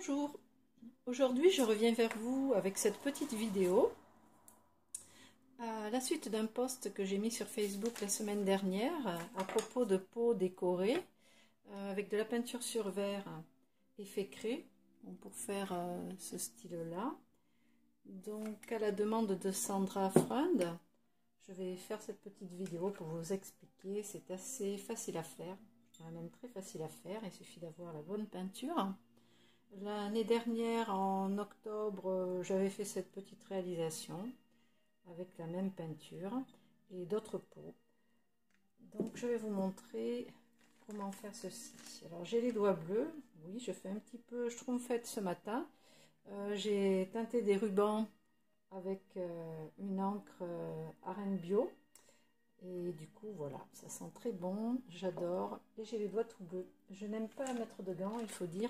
Bonjour, aujourd'hui je reviens vers vous avec cette petite vidéo à la suite d'un post que j'ai mis sur Facebook la semaine dernière à propos de pots décorés avec de la peinture sur verre effet craie pour faire ce style-là. Donc à la demande de Sandra Freund, je vais faire cette petite vidéo pour vous expliquer. C'est assez facile à faire, même très facile à faire, il suffit d'avoir la bonne peinture. L'année dernière, en octobre, j'avais fait cette petite réalisation avec la même peinture et d'autres pots. Donc je vais vous montrer comment faire ceci. Alors j'ai les doigts bleus, oui, je fais un petit peu schtroumpfette ce matin. J'ai teinté des rubans avec une encre Arène Bio. Et du coup, voilà, ça sent très bon, j'adore. Et j'ai les doigts tout bleus. Je n'aime pas mettre de gants, il faut dire.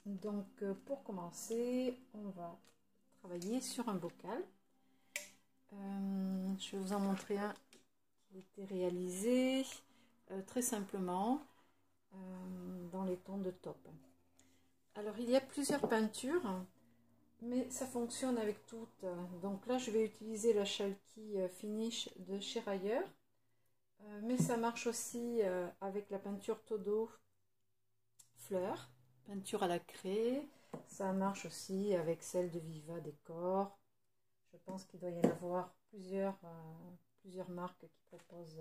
Donc pour commencer, on va travailler sur un bocal. Je vais vous en montrer un qui a été réalisé très simplement dans les tons de taupe. Alors il y a plusieurs peintures, mais ça fonctionne avec toutes. Donc là je vais utiliser la Chalky Finish de chez Rayer, mais ça marche aussi avec la peinture Todo Fleur. Peinture à la craie, ça marche aussi avec celle de Viva Décor. Je pense qu'il doit y en avoir plusieurs marques qui proposent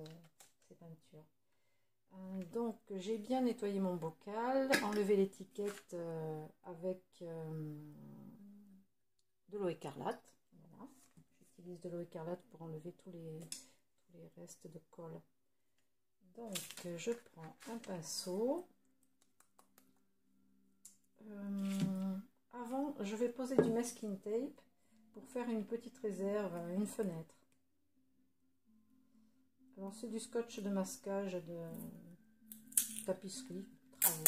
ces peintures. Donc j'ai bien nettoyé mon bocal, enlevé l'étiquette avec de l'eau écarlate. Voilà. J'utilise de l'eau écarlate pour enlever tous les restes de colle. Donc je prends un pinceau. Avant, je vais poser du masking tape pour faire une petite réserve, une fenêtre. Alors c'est du scotch de masquage de tapisserie, travaux.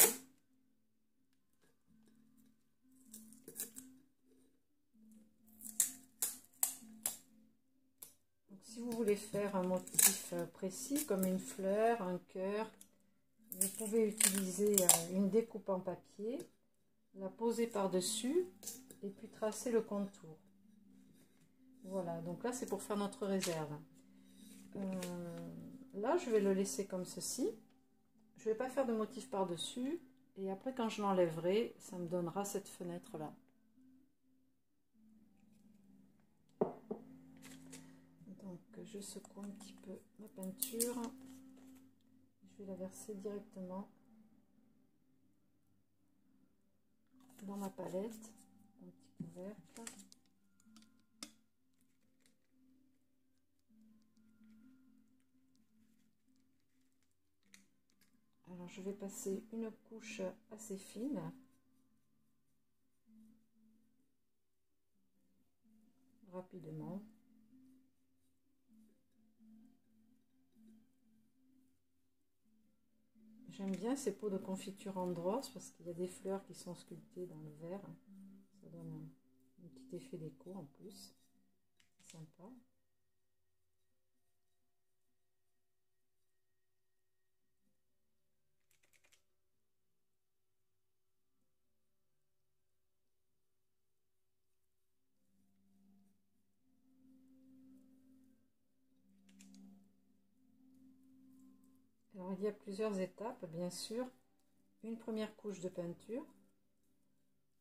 Donc, si vous voulez faire un motif précis comme une fleur, un cœur, vous pouvez utiliser une découpe en papier, la poser par-dessus et puis tracer le contour. Voilà, donc là c'est pour faire notre réserve. Là je vais le laisser comme ceci. Je ne vais pas faire de motif par-dessus. Et après quand je l'enlèverai, ça me donnera cette fenêtre là. Donc je secoue un petit peu ma peinture. Je vais la verser directement dans ma palette. Un petit couvercle. Alors je vais passer une couche assez fine. Rapidement. J'aime bien ces pots de confiture Andros parce qu'il y a des fleurs qui sont sculptées dans le verre. Ça donne un petit effet déco en plus. C'est sympa. Alors il y a plusieurs étapes, bien sûr. Une première couche de peinture.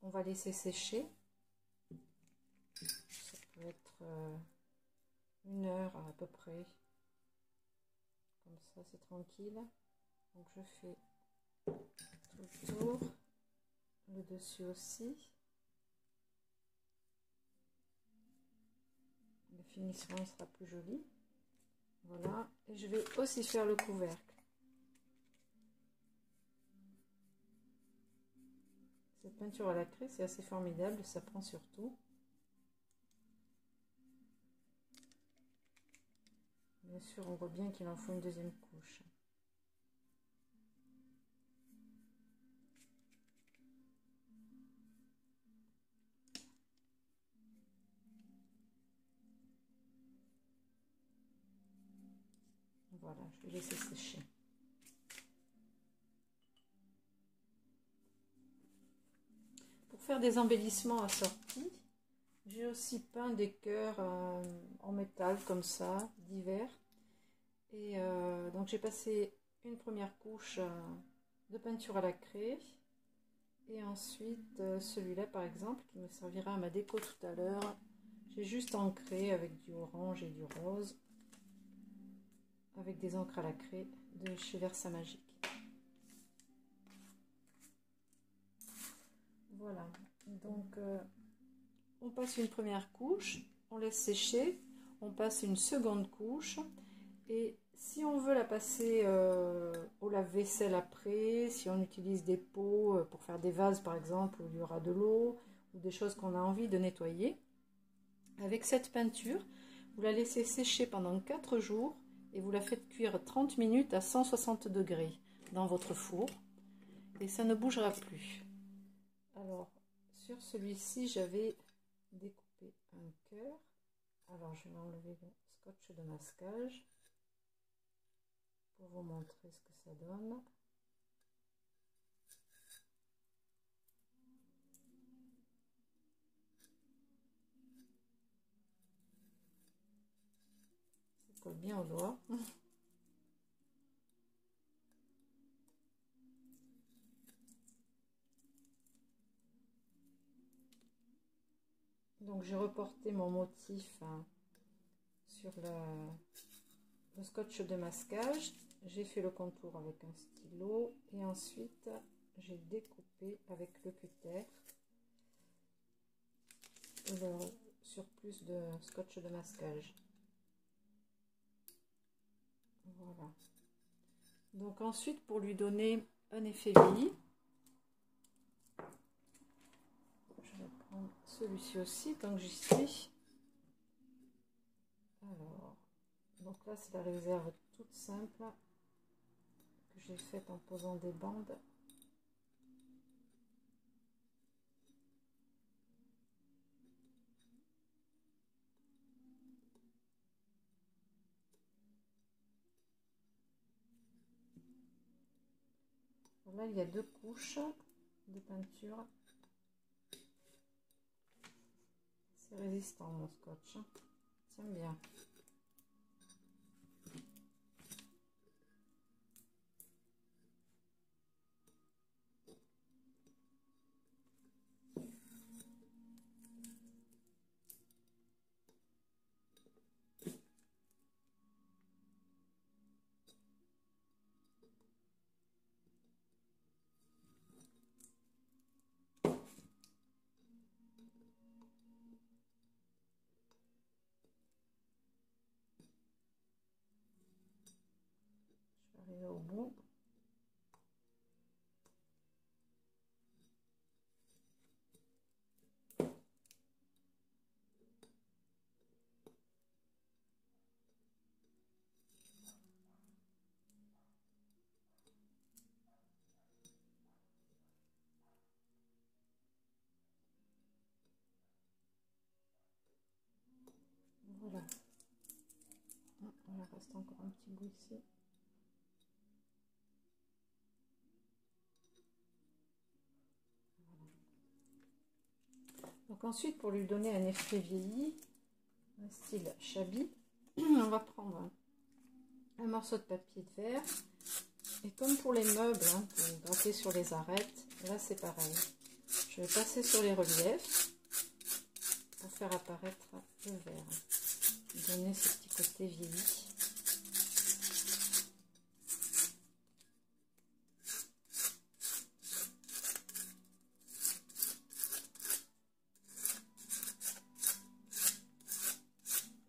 On va laisser sécher. Ça peut être une heure à peu près. Comme ça, c'est tranquille. Donc je fais tout le tour. Le dessus aussi. Le finissement sera plus joli. Voilà. Et je vais aussi faire le couvercle. Cette peinture à la craie, c'est assez formidable, ça prend sur tout. Bien sûr, on voit bien qu'il en faut une deuxième couche. Voilà, je vais laisser sécher. faire des embellissements assortis, j'ai aussi peint des cœurs en métal comme ça, divers. Et donc j'ai passé une première couche de peinture à la craie. Et ensuite, celui-là par exemple, qui me servira à ma déco tout à l'heure, j'ai juste encré avec du orange et du rose, avec des encres à la craie de chez Versamagic. Voilà, donc on passe une première couche, on laisse sécher, on passe une seconde couche, et si on veut la passer au lave-vaisselle après, si on utilise des pots pour faire des vases par exemple, où il y aura de l'eau, ou des choses qu'on a envie de nettoyer, avec cette peinture, vous la laissez sécher pendant 4 jours, et vous la faites cuire 30 minutes à 160 degrés dans votre four, et ça ne bougera plus. Alors, sur celui-ci, j'avais découpé un cœur. Alors, je vais enlever le scotch de masquage pour vous montrer ce que ça donne. Ça colle bien au doigt. Donc, j'ai reporté mon motif sur le scotch de masquage. J'ai fait le contour avec un stylo et ensuite j'ai découpé avec le cutter le surplus de scotch de masquage. Voilà. Donc ensuite, pour lui donner un effet vieilli, je vais prendre celui-ci aussi tant que j'y suis. Alors, donc là c'est la réserve toute simple que j'ai faite en posant des bandes. Là il y a 2 couches de peinture. C'est résistant mon scotch, hein. Tiens bien. Je vais arriver au bout. Voilà. Il reste encore un petit bout ici. Voilà. Donc ensuite, pour lui donner un effet vieilli, un style shabby, on va prendre un morceau de papier de verre. Et comme pour les meubles, hein, pour gratter sur les arêtes, là c'est pareil. Je vais passer sur les reliefs pour faire apparaître le verre. Donner ce petit côté vieilli.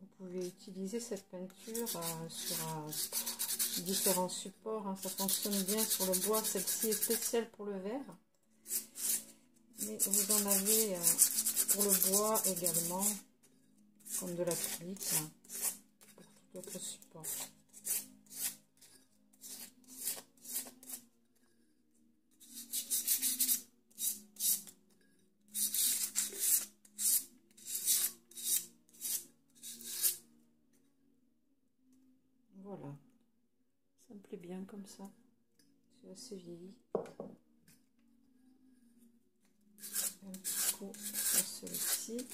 Vous pouvez utiliser cette peinture sur différents supports, hein. Ça fonctionne bien sur le bois. Celle-ci est spéciale pour le verre. Mais vous en avez pour le bois également, comme de l'acrylique, hein, pour tout autre support. Voilà, ça me plaît bien comme ça, c'est assez vieilli. Un ici.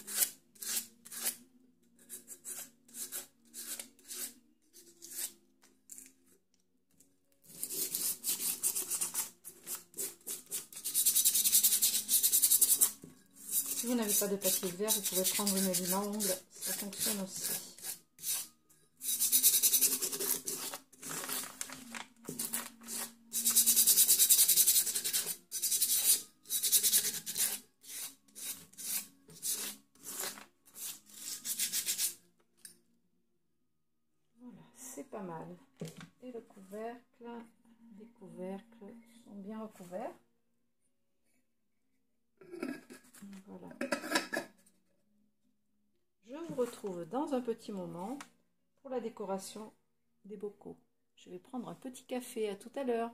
Si vous n'avez pas de papier vert, vous pouvez prendre une lime à ongles, ça fonctionne aussi. Voilà, c'est pas mal. Et le couvercle, les couvercles sont bien recouverts. Voilà. Je vous retrouve dans un petit moment pour la décoration des bocaux. Je vais prendre un petit café, à tout à l'heure.